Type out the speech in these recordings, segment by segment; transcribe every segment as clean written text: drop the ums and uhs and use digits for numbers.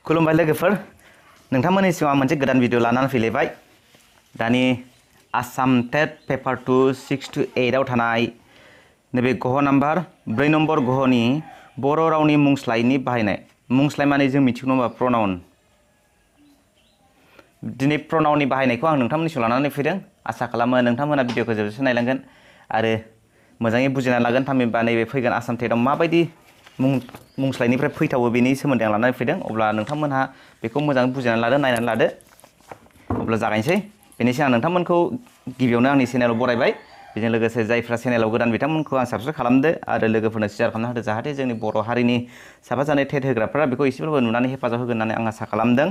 खुलुमबाय लोगोफोर नोंथांमोननि सिगाङाव मोनसे गोदान भिडिअ लानानै फैलायबाय दानि आसाम टेट पेपार 2 6 to 8 आव थानाय नैबे गह नम्बर 4 नम्बर गहनि बर' रावनि मुंस्लायनि बाहायनाय मुंस्लाय माने जों मिथिगौ नङा प्रनाउन दिनै प्रनाउननि बाहायनायखौ आं नोंथांमोननि सिगाङाव लानानै फैदों आसा खालामो नोंथांमोना भिडिअखौ जोबजासिम नायलांगोन आरो मोजाङै बुजिना लागोन थामहिनबा नैबे फैगोन आसाम टेटआव माबायदि मुंस्लायनिफ्राय फैथावो बेनि सोमोन्दै आं लानानै फैदों अब्ला नोंथांमोनहा बेखौ मोजाङै बुजिनानै लादो नायनानै लादो अब्ला जागायनोसै बेनि सिगां नोंथांमोनखौ गिबियावनो आंनि चेनेलाव बरायबाय बेजों लोगोसे जायफ्रा चेनेलाव गोदान बिथांमोनखौ आं साबस्क्राइब खालामदो आरो लोगोफोरनो शेयार खालामना होदो जाहाथे जोंनि बर' हारिनि साफा जानाय टेट होग्राफोरा बेखौ एसेबाबो नुनानै हेफाजाब होगोन होननानै आं आसा खालामदों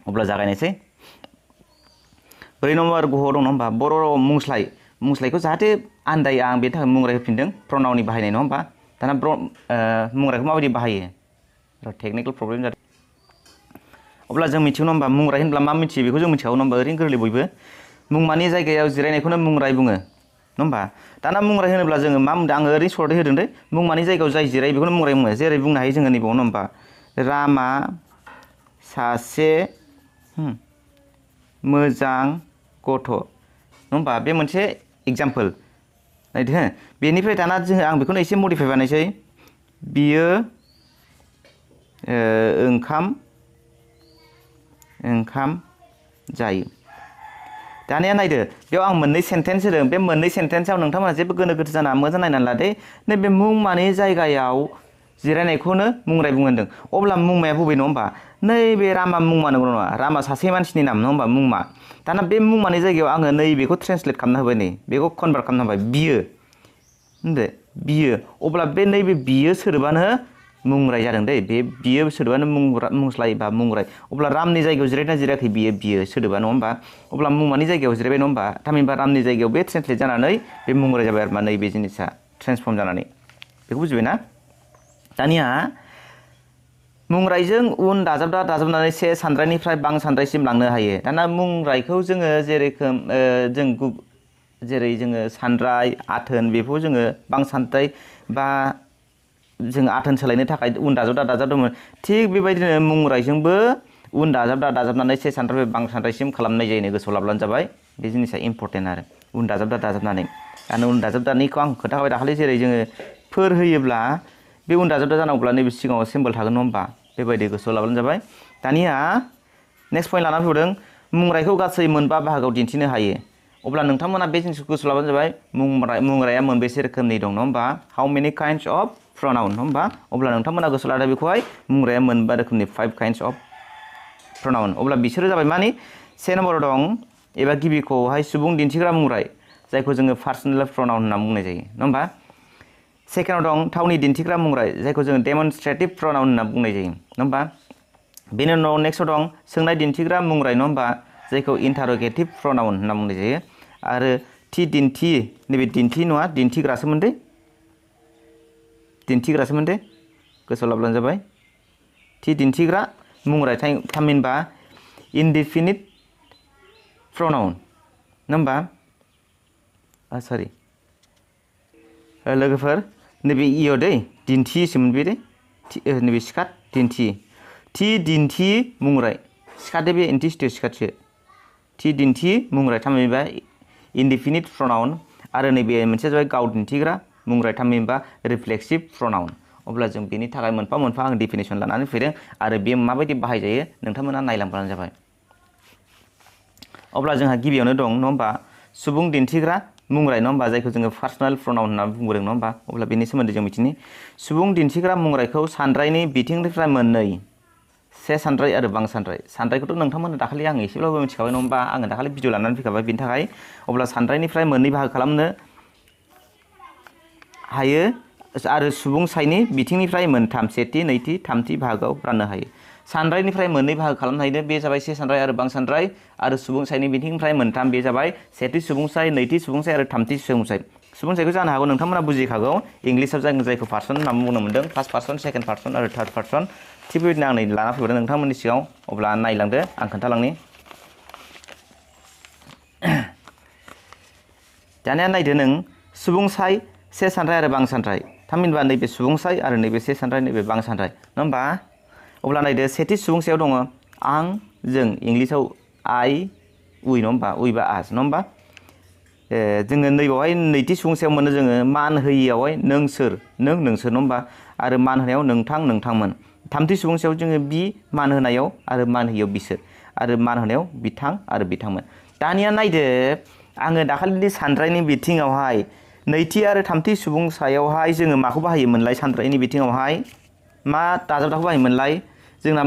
अब्ला जागायनोसै 4 नम्बर गहआव दं नङा होमबा बर' राव मुंस्लायखौ जाहाथे आन्दाया आं बेनि थाखाय मुंराय होफिनदों प्रनाउननि बाहायनाय नङा होमबा दाना मुंरायखौ माबायदि बाहायो टेकनिकेल प्रब्लेम जादों अब्ला जों मिथिगौ नङा होमबा मुंराय होनब्ला मा मिथियो बेखौ जों मिथिखागौ नङा होमबा ओरैनो गोरलै बयबो मुंमानि जायगायाव जिरायनायखौनो मुंराय बुङो नङा होमबा दाना मुंराय होनोब्ला जोङो मा बुंदों आङो ओरैनो सर्टै होदों दे मुंमानि जायगायाव जाय जिरायो बेखौनो मुंराय बुङो जेरै बुंनो हायो जोङो नैबाव नङा होमबा रामा सासे मोजां गथ' नङा होमबा बे मोनसे एग्जाम्पल नायदो हो बेनिफ्राय दाना जोङो आं बेखौनो एसे मडिफाइ बानायसै बियो ओंखाम जायो दानिया नायदो बेयाव आं मोननै सेन्टेन्स होदों बे मोननै सेन्टेन्सआव नोंथांमोना जेबो गोनो गोथो जाना मोजां नायनानै लादो नैबे मुंमानि जायगायाव जिरायनायखौनो मुंराय बुङो होनदों अब्ला मुंमाया बबे नङा होमबा नैबे रामा मुंमा नंगौ नङा रामा सासे मानसिनि नाम नङा होमबा मुंमा दाना बे मुंमानि जायगायाव आङो नैबेखौ ट्रेन्सलेट खालामना होबाय नै बेखौ कनभार्ट खालामना होबाय बियो होनदो बियो अब्ला बे नैबे बियो सोदोबानो मुंराय जादों दै बे बियो सोदोबानो मुंस्लाय बा मुंराय अब्ला रामनि जायगायाव जिरायना जिरायाखै बियो सोदोबा नङा होमबा अब्ला मुंमानि जायगायाव जिरायबाय नङा होमबा थामहिनबा रामनि जायगायाव बे ट्रेन्सलेट जानानै बे मुंराय जाबाय आरो मा नैबे जिनिसा ट्रेन्सफर्म जानानै बेखौ बुजिबायना दानिया मुंरायजों उन दाजाबनानै से सानद्रायनिफ्राय बां सानद्रायसिम लांनो हायो दाना मुंरायखौ जोङो जेरै जोङो सानद्राय आथोन बेखौ जोङो बां सानद्राय बा जों आथोन सोलायनो थाखाय उन दाजाबदोंमोन थिग बेबायदिनो मुंरायजोंबो उन दाजाबनानै से सानद्राय बां सानद्रायसिम खालामनाय जायो गोसोआव लाब्लानो जाबाय बे जिनिसा इम्परटेन्ट आरो उन दाजाबनानै दाना उन दाजाबनानैखौ आं खोन्थाबाय दाखालि जेरै जोङो फोर होयोब्ला बे उन दाजाबदा जानांगौब्ला नैबे सिगाङाव सिम्बल थागोन नङा होमबा बेबायदि गोसोआव लाब्लानो जाबाय दानिया नेक्स्ट पइन्ट लानानै फैदों मुंरायखौ गासै मोनबा बाहागोआव दिन्थिनो हायो अब्ला नोंथांमोना बे जिनिसखौ गोसोआव लाब्लानो जाबाय मुंराया मोनबेसे रोखोमनि दं नङा होमबा हाउ मेनि काइन्डस अफ प्रनाउन नङा होमबा अब्ला नोंथांमोना गोसोआव लादो बेखौहाय मुंराया मोनबा रोखोमनि 5 काइन्डस अफ प्रनाउन अब्ला बिसोरो जाबाय मानि से नम्बराव दं एबा गिबिखौहाय सुबुं दिन्थिग्रा मुंराय जायखौ जोङो पार्सनेल प्रनाउन होनना बुंनाय जायो नङा होमबा सेकेन्डआव दं थावनि दिन्थिग्रा मुंराय जायखौ जोङो डेमनस्ट्रेटिभ प्रनाउन होनना बुंनाय जायो नङा होमबा बेनि उनाव नेक्स्टआव दं सोंनाय दिन्थिग्रा मुंराय नङा होमबा जायखौ इन्टारोगेटिभ प्रनाउन होनना बुंनाय जायो आरो नैबे दिन्थि नङा दिन्थिग्रासोमोन दे गोसोआव लाब्लानो जाबाय दिन्थिग्रा मुंराय थामहिनबा इनडिफिनिट प्रनाउन नङा होमबा सरि लोगोफोर नैबे इयाव दै दिन्थियोसोमोन बे दे नैबे सिखाद दिन्थि मुंराय सिखादो बे एन्टिस्टिव सिखादसो दिन्थि मुंराय थामहिनबा इनडिफिनिट प्रनाउन आरो नैबे मोनसे जाबाय गाव दिन्थिग्रा मुंराय थामहिनबा रिफ्लेक्सिभ प्रनाउन अब्ला जों बेनि थाखाय मोनफा मोनफा आं डेफिनेसन लानानै फैदों आरो बे माबायदि बाहायजायो नोंथांमोना नायलांब्लानो जाबाय अब्ला जोंहा गिबियावनो दं नङा होमबा सुबुं दिन्थिग्रा मुंराय नङा होमबा जायखौ जोङो पार्सनेल प्रनाउन होनना बुंबोदों नङा होमबा अब्ला बेनि सोमोन्दै जों मिथिनि सुबुं दिन्थिग्रा मुंरायखौ सानद्रायनि बिथिंनिफ्राय मोननै से सानद्राय आरो बां सानद्रायखौथ' नोंथांमोना दाखालि आं एसेब्लाबो मिथिखाबाय नङा होमबा आङो दाखालि भिडिअ लानानै फैखाबाय बेनि थाखाय अब्ला सानद्रायनिफ्राय मोननै बाहागो खालामनो हायो आरो सुबुंसायनि बिथिंनिफ्राय मोनथाम सेथि नैथि थामथि बाहागोआव राननो हायो सानद्रायनिफ्राय मोननै बाहागो खालामनो हायो बे जाबाय से सानद्राय आरो बां सानद्राय आरो सुबुंसायनि बिथिंनिफ्राय मोनथाम बे जाबाय सेथि सुबुंसाय नैथि सुबुंसाय आरो थामथि सुबुंसायखौ जानो हागौ नोंथांमोना बुजिखागौ इंलिसाव जों जायखौ पार्सन होनना बुंनो मोन्दों फार्स्ट पार्सन सेकेन्ड पार्सन आरो थार्ड पार्सन थिग बेबायदिनो आं नै लाना फैबाय नोंथांमोननि सिगाङाव अब्ला नायलांदो आं खोन्थालांनि दानिया नायदो नों सुबुंसाय से सानद्राय आरो बां सानद्राय थामहिनबा नैबे सुबुंसाय आरो नैबे से सानद्राय नैबे बां सानद्राय नङा होमबा अब्ला नायदो सेथि सुबुं सायाव दङ आं जों इंलिसाव आइ उइ नङा होमबा उइ बा आस नङा होमबा जोङो नैबावहाय नैथि सुबुं सायाव मोनो जोङो मान होयियावहाय नों सोर नों नोंसोर नङा होमबा आरो मान होनायाव नोंथां नोंथांमोन थामथि सुबुं सायाव जोङो बि मान होनायाव आरो मान होयियाव बिसोर आरो मान होनायाव बिथां आरो बिथांमोन दानिया नायदो आङो दाखालिनि सानरायनि बिथिङावहाय नैथि आरो थामथि सुबुं सायावहाय जोङो माखौ बाहायोमोनलाय सानरायनि बिथिङावहाय मा दाजाबदाखौ बाहायोमोनलाय जोंना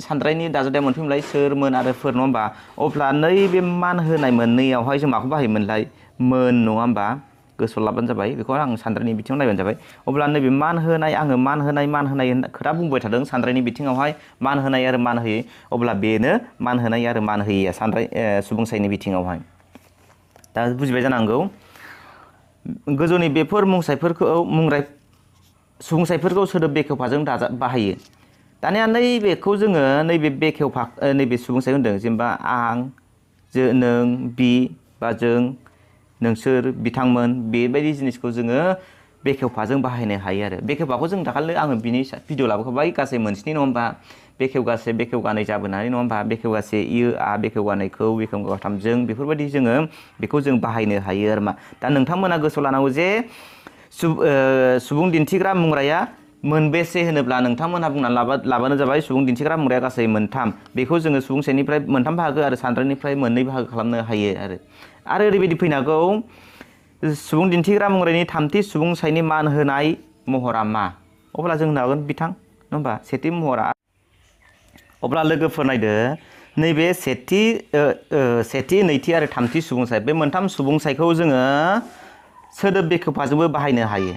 सानरायनि दाजाबदाया मोनफैमोनलाय सोरमोन आरो फोर नङा होमबा अब्ला नैबे मान होनाय मोननैयावहाय जों माखौ बाहायोमोनलाय मोन नङा होमबा गोसोआव लाबानो जाबाय बेखौ आं सानरायनि बिथिङाव नायबानो जाबाय अब्ला नैबे मान होनाय आङो मान होनाय खोथा बुंबाय थादों सानरायनि बिथिङावहाय मान होनाय आरो मान होयै अब्ला बेनो मान होनाय आरो मान होयैया सानराय सुबुंसायनि बिथिङावहाय दा बुजिबाय जानांगौ गोजौनि बेफोर सुबुंसायफोरखौ सोदोब बेखेवफाजों बाहायो दानिया नैबेखौ जोङो नैबे बेखेवफा नैबे सुबुंसाय होनदों जेनेबा आं नों बि बा जों नोंसोर बिथांमोन बेबायदि जिनिसखौ जोङो बेखेवफाजों बाहायनो हायो आरो बेखेवफाखौ जों दाखालि आङो बिनि भिडिअ लाबोखाबाय गासै मोनस्नि नङा होमबा बेखेवगासे बेखेवगानै जाबोनानै नङा होमबा बेखेवगासे इयो आ बेखेवगानैखौ बेखेवगाथामजों बेफोरबायदि जोङो बेखौ जों बाहायनो हायो आरो मा दा नोंथांमोना गोसोआव लानांगौ जे सुबुं दिन्थिग्रा मुंराया मोनबेसे होनोब्ला नोंथांमोनहा बुंनानै लाबानो जाबाय सुबुं दिन्थिग्रा मुंराया गासै मोनथाम बेखौ जोङो सुबुंसायनिफ्राय मोनथाम बाहागो आरो सानरायनिफ्राय मोननै बाहागो खालामनो हायो आरो ओरैबायदि फैनो हागौ सुबुं दिन्थिग्रा मुंरायनि थामथि सुबुंसायनि मान होनाय महरा मा अब्ला जों होननो हागोन बिथां नङा होमबा सेथि महरा अब्ला लोगोफोर नायदो नैबे सेथि नैथि आरो थामथि सुबुंसाय बे मोनथाम सुबुंसायखौ जोङो सोदोब बेखेवफाजोंबो बाहायनो हायो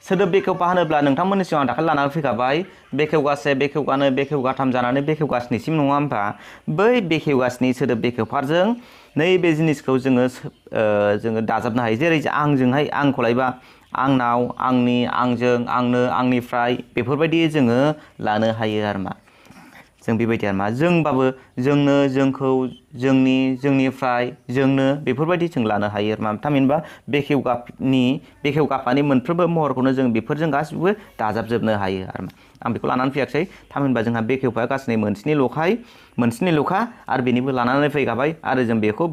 सोदोब बेखेवफा होनोब्ला नोंथांमोननि सिगाङाव दाखालि लानानै फैखाबाय बेखेवगासे बेखेवगानै बेखेवगाथाम जानानै बेखेवगास्निसिम नङा होमबा बै बेखेवगास्नि सोदोब बेखेवफाजों नैबे जिनिसखौ जोङो दाजाबनो हायो जेरै आंजोंहाय आंखौ लायोबा आंनाव आंनि आंजों आंनो आंनिफ्राय बेफोरबायदि जोङो लानो हायो आरो मा जों बेबायदि आरो मा जोंबाबो जोंनो जोंखौ जोंनि जोंनिफ्राय जोंनो बेफोरबायदि जों लानो हायो आरो मा थामहिनबा बेखेवगाफानि मोनफ्रोमबो महरखौनो जों बेफोरजों गासिबो दाजाबजोबनो हायो आरो मा आं बेखौ लानानै फैयाखै थामहिनबा जोंहा बेखेवफाया गासै मोनस्निल'खा आरो बेनिबो लानानै फैखाबाय आरो जों बेखौ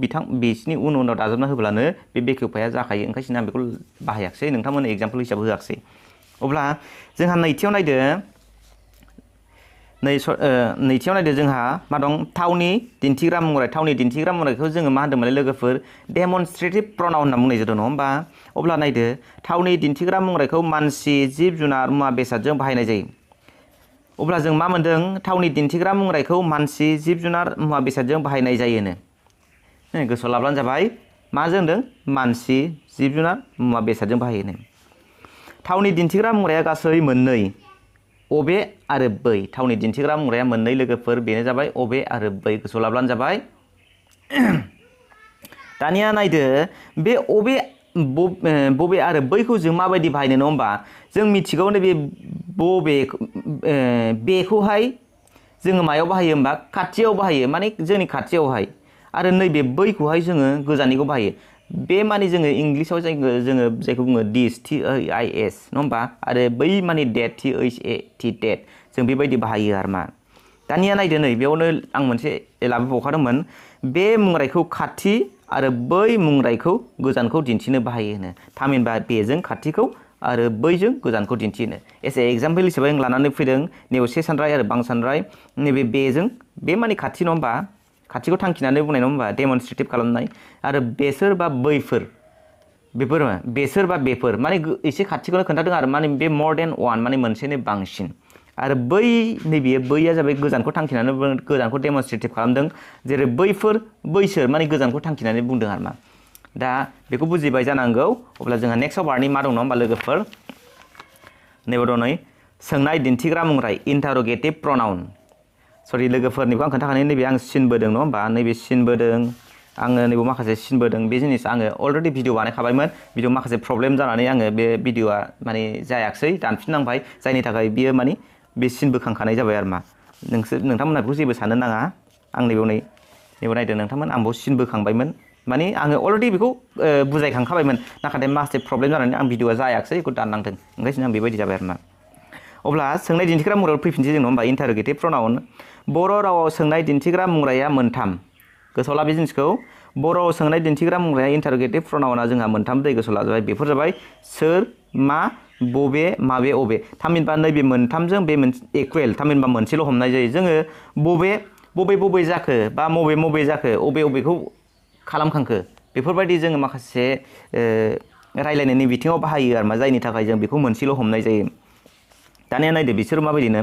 बिसिनि उनाव दाजाबना होब्लानो बे बेखेवफाया जाखायो ओंखायनो आं बेखौ बाहायाखिसै नोंथांमोननो एग्जाम्पल हिसाबै होआखिसै अब्ला जोंहा नैथियाव नायदो जोंहा मा दं थावनि दिन्थिग्रा मुंरायखौ जोङो मा होनदोंमोनलाय लोगोफोर डेमनस्ट्रेटिभ प्रनाउन होनना बुंनाय जादों नङा होमबा अब्ला नायदो थावनि दिन्थिग्रा मुंरायखौ मानसि जिब जुनार मुवा बेसादजों बाहायनाय जायो अब्ला जों मा मोनदों थावनि दिन्थिग्रा मुंरायखौ मानसि जिब जुनार मुवा बेसादजों बाहायनाय जायोनो गोसोआव लाब्लानो जाबाय मा जोंदों मानसि जिब जुनार मुवा बेसादजों बाहायोनो थावनि दिन्थिग्रा मुंराया गासै मोननै अबे आरो बै थावनि दिन्थिग्रा मुंराया मोननै लोगोफोर बेनो जाबाय अबे आरो बै गोसोआव लाब्लानो जाबाय दानिया नायदो बे बबे आरो बैखौ जों माबायदि बाहायनो नङा होमबा जों मिथिगौ नैबे बेखौहाय जोङो मायाव बाहायो होमबा खाथियाव बाहायो माने जोंनि खाथियावहाय आरो नैबे बैखौहाय जोङो गोजाननिखौ बाहायो बे माने जोङो इंलिसाव जोङो जायखौ बुङो दिस THIS नङा होमबा आरो बै माने डेट THAT डेट जों बेबायदि बाहायो आरो मा दानिया नायदो नै बेयावनो आं मोनसे लाबोबावखादोंमोन बे मुंरायखौ खाथि आरो बै मुंरायखौ गोजानखौ दिन्थिनो बाहायो थामहिनबा बेजों खाथिखौ आरो बैजों गोजानखौ दिन्थिनो एसे एग्जाम्पल हिसाबै आं लानानै फैदों नेवसे सानराय आरो बां सानराय नैबे बेजों बे माने खाथि नङा होमबा खाथिखौ थांखिनानै बुंनाय नङा होमबा डेमनस्ट्रेटिभ खालामनाय आरो बेसोर बा बैफोर बेसोर बा बेफोर माने एसे खाथिखौनो खोन्थादों आरो माने बे मोर देन वान माने मोनसेनि बांसिन आरो बैया जाबाय गोजानखौ थांखिनानै गोजानखौ डेमनस्ट्रेटिभ खालामदों जेरै बैसोर माने गोजानखौ थांखिनानै बुंदों आरो मा दा बेखौ बुजिबाय जानांगौ अब्ला जोंहा नेक्स्टआव बारनि मा दं नङा होमबा लोगोफोर नैबे दं नै सोंनाय दिन्थिग्रा मुंराय इन्टार'गेटिभ प्रनाउन सरि लोगोफोरनिखौ आं खोन्थाखानाय नैबे आं सिनबोदों नङा होमबा नैबे सिनबोदों आङो नैबे माखासे सिनबोदों बे जिनिस आङो अलरेडि भिडिअ बानायखाबायमोन भिडिअ माखासे प्रब्लेम जानानै आङो बे भिडिअआ माने जायाखिसै दानफिननांबाय जायनि थाखाय बियो माने बे सिन बोखांखानाय जाबाय आरो मा नोंथांमोनहा बेखौ जेबो साननो नाङा आं नैबेयाव नायदो नोंथांमोन आं बेयाव सिन बोखांबायमोन माने आङो अलरेडि बेखौ बुजायखांखाबायमोन नाथाय माखासे प्रब्लेम जानानै आं भिडिअआ जायाखिसै बेखौ दाननांदों ओंखायनो आं बेबायदि जाबाय आरो मा अब्ला सोंनाय दिन्थिग्रा मुंरायाव फैफिनसै जों नङा होमबा इन्टारोगेटिभ प्रनाउन बर' रावाव सोंनाय दिन्थिग्रा मुंराया मोनथाम गोसोआव ला बे जिनिसखौ बर'आव सोंनाय दिन्थिग्रा मुंराया इन्टारोगेटिभ प्रनाउना जोंहा मोनथाम दै गोसोआव लाजाबाय बेफोर जाबाय सोर मा बबे माबे अबे थामहिनबा नैबे मोनथामजों बे इकुवेल थामहिनबा मोनसेल' हमनाय जायो जोङो बबे जाखो बा मबे जाखो अबेखौ खालामखांखो बेफोरबायदि जोङो माखासे रायलायनायनि बिथिङाव बाहायो आरो मा जायनि थाखाय जों बेखौ मोनसेल' हमनाय जायो दानिया नायदो बिसोर माबायदिनो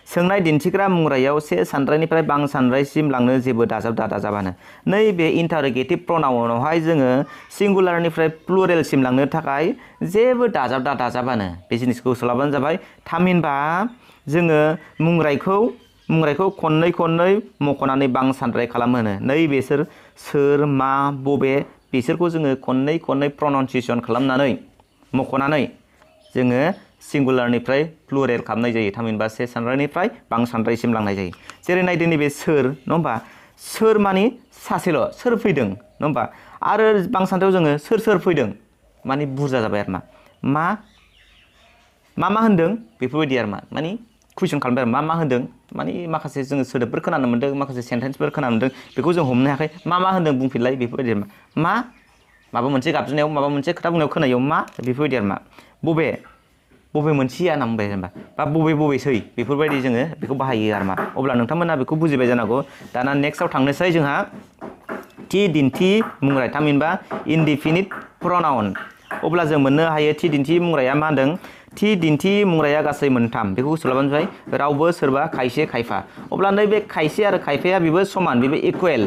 सोंनाय दिन्थिग्रा मुंरायाव से सानद्रायनिफ्राय बां सानद्रायसिम लांनो जेबो दाजाबानो नैबे इन्टारोगेटिभ प्रनाउनावहाय जोङो सिंगुलारनिफ्राय प्लुरेलसिम लांनो थाखाय जेबो दाजाबानो बे जिनिसखौ गोसोआव लाबानो जाबाय थामहिनबा जोङो मुंरायखौ खननै मख'नानै बां सानद्राय खालामहोनो नै बेसोर सोर मा बबे बिसोरखौ जोङो खननै प्रनाउन्सिएसन खालामनानै मख'नानै जोङो सिंगुलारनिफ्राय प्लुरेल खालामनाय जायो थामहिनबा से सानद्रायनिफ्राय बां सानद्रायसिम लांनाय जायो जेरै नायदो नैबे सोर नङा होमबा सोर मानि सासेल' सोर फैदों नङा होमबा आरो बां सानद्रायाव जोङो सोर फैदों मानि बुरजा जाबाय आरो मा होनदों बेफोरबायदि आरो मानि कुइसन खालामबाय आरो मा होनदों मानि माखासे जोङो सोदोबफोर खोनानो मोन्दों माखासे सेन्टेन्सफोर खोनानो मोन्दों बेखौ जों हमनो हायाखै मा होनदों बुंफिनलाय बेफोरबायदि आरो माबा मोनसे गाबज्रिनायाव माबा मोनसे खोथा बुंनायाव खोनायाव बेफोरबायदि आरो बबे मोनसेया होनना बुंबाय जेनेबा बा बबेसै बेफोरबायदि जोङो बेखौ बाहायो आरो अब्ला नोंथांमोना बेखौ बुजिबाय जानांगौ दाना नेक्स्टआव थांनोसै जोंहा थि दिन्थि मुंराय थामहिनबा इनडिफिनिट प्रनाउन अब्ला जों मोननो हायो थि दिन्थि मुंराया मा होनदों थि दिन्थि मुंराया गासै मोनथाम बेखौ गोसोआव लाबानो जाबाय रावबो सोरबा खायसे खायफा अब्ला नैबे खायसे आरो खायफाया बेबो समान बेबो इकुवेल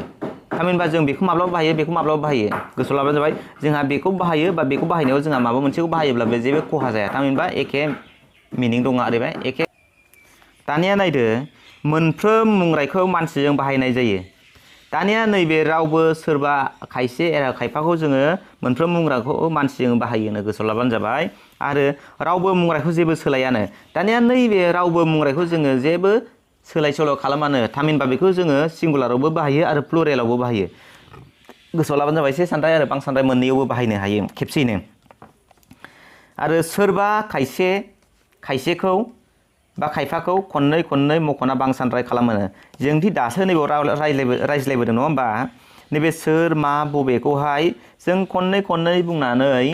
थामहिनबा जों बेखौ माब्लाबा बाहायो बेखौ माब्लाबा बाहायो गोसोआव लाबानो जाबाय जोंहा बेखौ बाहायो बा बेखौ बाहायनायाव जोंहा माबा मोनसेखौ बाहायोब्ला बे जेबो खहा जाया थामहिनबा एखे मिनिं दङ ओरैबाय एखे दानिया नायदो मोनफ्रोम मुंरायखौ मानसिजों बाहायनाय जायो दानिया नैबे रावबो सोरबा खायसे एरा खायफाखौ जोङो मोनफ्रोम मुंरायखौ मानसिजों बाहायोनो गोसोआव लाबानो जाबाय आरो रावबो मुंरायखौ जेबो सोलायानो दानिया नैबे रावबो मुंरायखौ जोङो जेबो सोलाय सोल' खालामानो थामहिनबा बेखौ जोङो सिंगुलारावबो बाहायो आरो प्लुरेलावबो बाहायो गोसोआव लाबानो जाबाय से सानद्राय आरो बां सानद्राय मोननैयावबो बाहायनो हायो खेबसेयैनो आरो सोरबा खायसेखौ बा खायफाखौ खननै मख'ना बां सानद्राय खालामोनो जोंदि दासो नैबेयाव रायज्लायबोदों नङा होमबा नैबे सोर मा बबेखौहाय जों खननै बुंनानै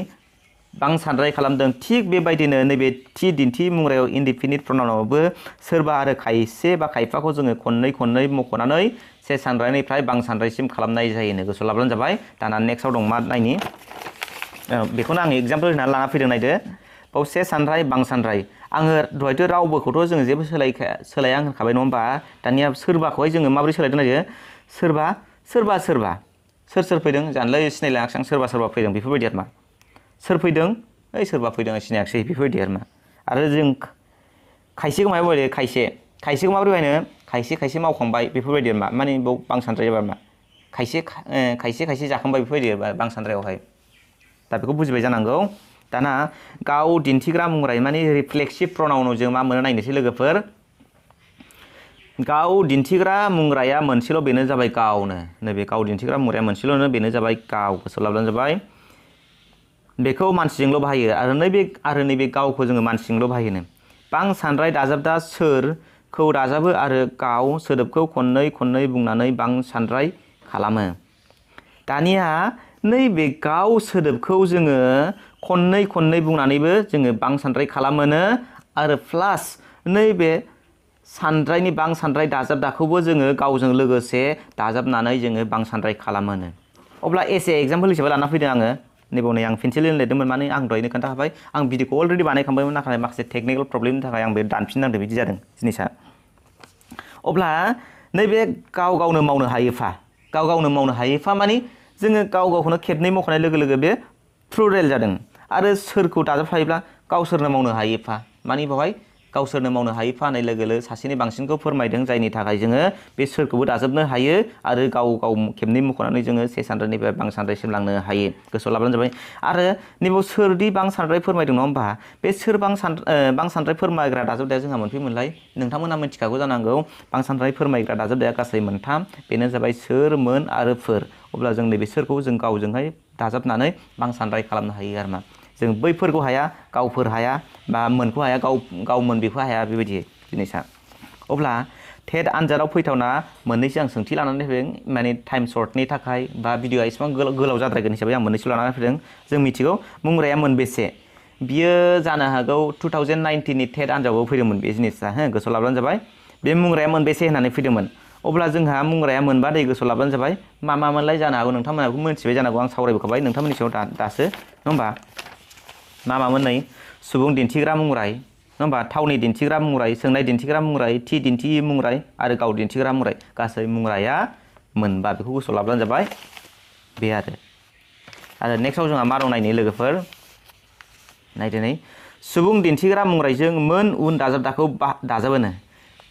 बां सानद्राय खालामदों थिग बेबायदिनो नैबे थि दिन्थि मुंरायाव इनडिफिनिट प्रनाउनावबो सोरबा आरो खायसे बा खायफाखौ जोङो खननै मख'नानै से सानद्रायनिफ्राय बां सानद्रायसिम खालामनाय जायोनो गोसोआव लाब्लानो जाबाय दाना नेक्स्टआव दं मा नायनि बेखौनो आं एग्जाम्पोल होनानै लाना फैदों नायदो बाव से सानद्राय बां सानद्राय आङो दहायथ' रावबोखौथ' जोङो जेबो सोलाया होनखाबाय नङा होमबा दानिया सोरबाखौहाय जोङो माबोरै सोलायदों नायदो सोरबा सोर फैदों जानलै सिनायलायाखै आं सोरबा फैदों बेफोरबायदि आरो सोर फैदों ओइ सोरबा फैदों सिनायाखिसै बेफोरबायदि आरो जों खायसेखौ माबा बायदि खायसेखौ माबोरै बायनो खायसे मावखांबाय बेफोरबायदि माने बाव बां सानद्राय जाबा खायसे जाखांबाय बेफोरबायदि बां सानद्रायावहाय दा बेखौ बुजिबाय जानांगौ दाना गाव दिन्थिग्रा मुंराय माने रिफ्लेक्सिभ प्रनाउनाव जों मा मोनो नायनोसै लोगोफोर गाव दिन्थिग्रा मुंराया मोनसेल' बेनो जाबाय गावनो नैबे गाव दिन्थिग्रा मुंराया मोनसेल'नो बेनो जाबाय गाव गोसोआव लाब्लानो जाबाय बेखौ मानसिजोंल' बाहायो आरो नैबे गावखौ जोङो मानसिजोंल' बाहायोनो बां सानद्राय दाजाबदा सोरखौ दाजाबो आरो गाव सोदोबखौ खननै बुंनानै बां सानद्राय खालामो दानिया नैबे गाव सोदोबखौ जोङो खननै बुंनानैबो जोङो बां सानद्राय खालामोनो आरो प्लास नैबे सानद्रायनि बां सानद्राय दाजाबदाखौबो जोङो गावजों लोगोसे दाजाबनानै जोङो बां सानद्राय खालामोनो अब्ला एसे एग्जाम्पोल हिसाबै लाना फैदों आङो नैबाव नै आं पेन्सिल लिरदोंमोन माने आं दहायनो खोन्थाखाबाय आं भिडिअखौ अलरेडि बानायखांबायमोन नाथाय माखासे टेकनिकेल प्रब्लेमनि थाखाय आं बे दानफिननांदों बिदि जादों जिनिसा अब्ला नैबे गावनो मावनो हायोफा माने जोङो गावखौनो खेबनै मख'नाय लोगो बे प्लुरेल जादों आरो सोरखौ दाजाबफायोब्ला गावसोरनो मावनो हायोफा माने बेवहाय गावसोरनो मावनो हायोफा होननाय लोगो सासेनि बांसिनखौ फोरमायदों जायनि थाखाय जोङो बे सोरखौबो दाजाबनो हायो आरो गाव खेबनै मख'नानै जोङो से सानद्रायनिफ्राय बां सानद्रायसिम लांनो हायो गोसोआव लाब्लानो जाबाय आरो नैबाव सोरदि बां सानद्राय फोरमायदों नङा होमबा बे सोर बां सानद्राय फोरमायग्रा दाजाबदाया जोंहा मोनफैमोनलाय नोंथांमोना मिथिखागौ जानांगौ बां सानद्राय फोरमायग्रा दाजाबदाया गासै मोनथाम बेनो जाबाय सोर मोन आरो फोर अब्ला जों नैबे सोरखौ जों गावजोंहाय दाजाबनानै बां सानद्राय खालामनो हायो आरो जों बैफोरखौ हाया गावफोर हाया बा मोनखौ हाया गाव मोन बेखौ हाया बेबायदि जिनिसा। अब्ला टेट आनजादाव फैथावना मोननैसो आं सोंथि लानानै फैदों माने टाइम सर्टनि थाखाय बा भिडिअआ एसेबां गोलाव जाद्रायगोन हिसाबै आं मोननैसो लानानै फैदों। जों मिथिगौ मुंराया मोनबेसे बियो जानो हागौ 2019नि टेट आनजादाव फैदोंमोन बे जिनिसा गोसोआव लाब्लानो जाबाय बे मुंराया मोनबेसे होननानै फैदोंमोन। अब्ला जोंहा मुंराया मोनबा दै गोसोआव लाब्लानो जाबाय मा मामोनलाय जानो हागौ नोंथांमोनहाबो मिथिबाय जानांगौ आं सावरायबोखाबाय नोंथांमोननि सायाव दासो नङा होमबा मा मामोन नै सुबुं दिन्थिग्रा मुंराय नङा होमबा थावनि दिन्थिग्रा मुंराय सोंनाय दिन्थिग्रा मुंराय थि दिन्थियै मुंराय आरो गाव दिन्थिग्रा मुंराय गासै मुंराया मोनबा बेखौ गोसोआव लाब्लानो जाबाय बे आरो नेक्स्टआव जोंहा मा दं नायनि लोगोफोर नायदो नै सुबुं दिन्थिग्रा मुंरायजों मोन उन दाजाबदाखौ दाजाबोनो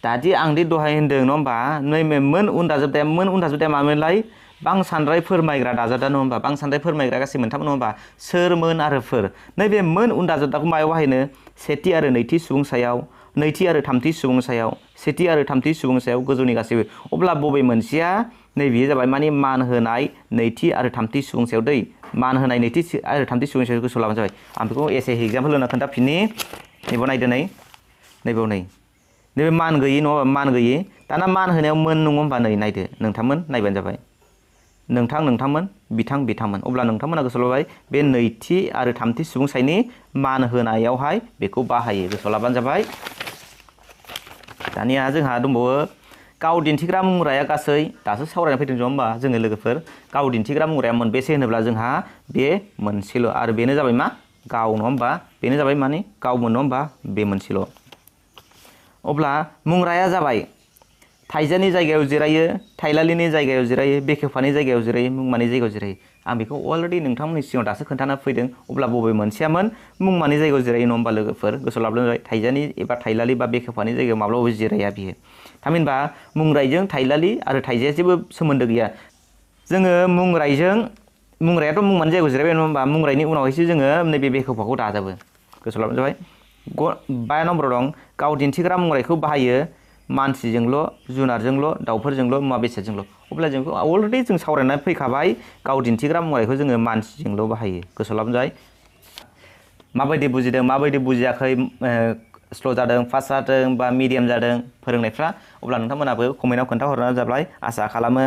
दादि आं दि दहाय होनदों नङा होमबा नै मोन उन दाजाबदाया मामोनलाय बां सानद्राय फोरमायग्रा दाजाबदा नङा होमबा बां सानद्राय फोरमायग्रा गासै मोनथाम नङा होमबा सोर मोन आरो फोर नैबे मोन उन दाजाबदाखौ मायाव बाहायनो सेथि आरो नैथि सुबुं सायाव नैथि आरो थामथि सुबुं सायाव सेथि आरो थामथि सुबुं सायाव गोजौनि गासैबो अब्ला बबे मोनसेया नै बेयो जाबाय माने मान होनाय नैथि आरो थामथि सुबुं सायाव दै मान होनाय नैथि आरो थामथि सुबुं सायाव गोसोआव लाबानो जाबाय आं बेखौ एसे एग्जाम्पल होना खोन्थाफिननि नैबाव नायदो नैबाव नैबे मान गैयै नङा मान गैयै दाना मान होनायाव मोन नङा होमबा नै नायदो नोंथांमोन नायबानो जाबाय नोंथांमोन बिथांमोन अब्ला नोंथांमोना गोसोआव लाबाय बे नैथि आरो थामथि सुबुं सायनि मान होनायावहाय बेखौ बाहायो गोसोआव लाबानो जाबाय। दानिया जोंहा दंबावो गाव दिन्थिग्रा मुंराया गासै दासो सावरायना फैदों नङा होमबा जोङो लोगोफोर गाव दिन्थिग्रा मुंराया मोनबेसे होनोब्ला जोंहा बे मोनसेल' आरो बेनो जाबाय मा गाव नङा होमबा बेनो जाबाय माने गावमोन नङा होमबा बे मोनसेल'। अब्ला मुंराया जाबाय थाइजानि जायगायाव जिरायो थाइलालिनि जायगायाव जिरायो बेखेवफानि जायगायाव जिरायो मुंमानि जायगायाव जिरायो आं बेखौ अलरेडि नोंथांमोननि सिगाङाव दासो खोन्थाना फैदों अब्ला बबे मोनसेयामोन मुंमानि जायगायाव जिरायो नङा होमबा लोगोफोर गोसोआव लाब्लानो जाबाय थाइजानि एबा थाइलालि बा बेखेवफानि जायगायाव माब्लाबाबो जिराया बियो थामहिनबा मुंरायजों थाइलालि आरो थाइजाया जेबो सोमोन्दो गैया जोङो मुंरायाथ' मुंमानि जायगायाव जिरायबाय नङा होमबा मुंरायनि उनावहायसो जोङो नैबे बेखेवफाखौ दाजाबो गोसोआव लाब्लानो जाबाय। 5 नम्बराव दं गाव दिन्थिग्रा मुंरायखौ बाहायो मानसिजोंल' जुनारजोंल' दाउफोरजोंल' मुवा बेसादजोंल' अब्ला जों अलरेडि जों सावरायनानै फैखाबाय गाव दिन्थिग्रा मुंरायखौ जोङो मानसिजोंल' बाहायो गोसोआव लाब्लानो जाबाय। माबायदि बुजिदों माबायदि बुजियाखै स्ल' जादों फास्ट जादों बा मिडियाम जादों फोरोंनायफ्रा अब्ला नोंथांमोनाबो कमेन्टआव खोन्थाहरनानै जाबाय आसा खालामो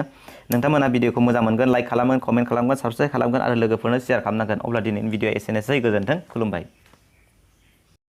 नोंथांमोना भिडिअखौ मोजां मोनगोन लाइक खालामगोन कमेन्ट खालामगोन साबस्क्राइब खालामगोन आरो लोगोफोरनो शेयार खालामनांगोन अब्ला दिनैनि भिडिअआ एसेनोसै गोजोन्थों खुलुमबाय।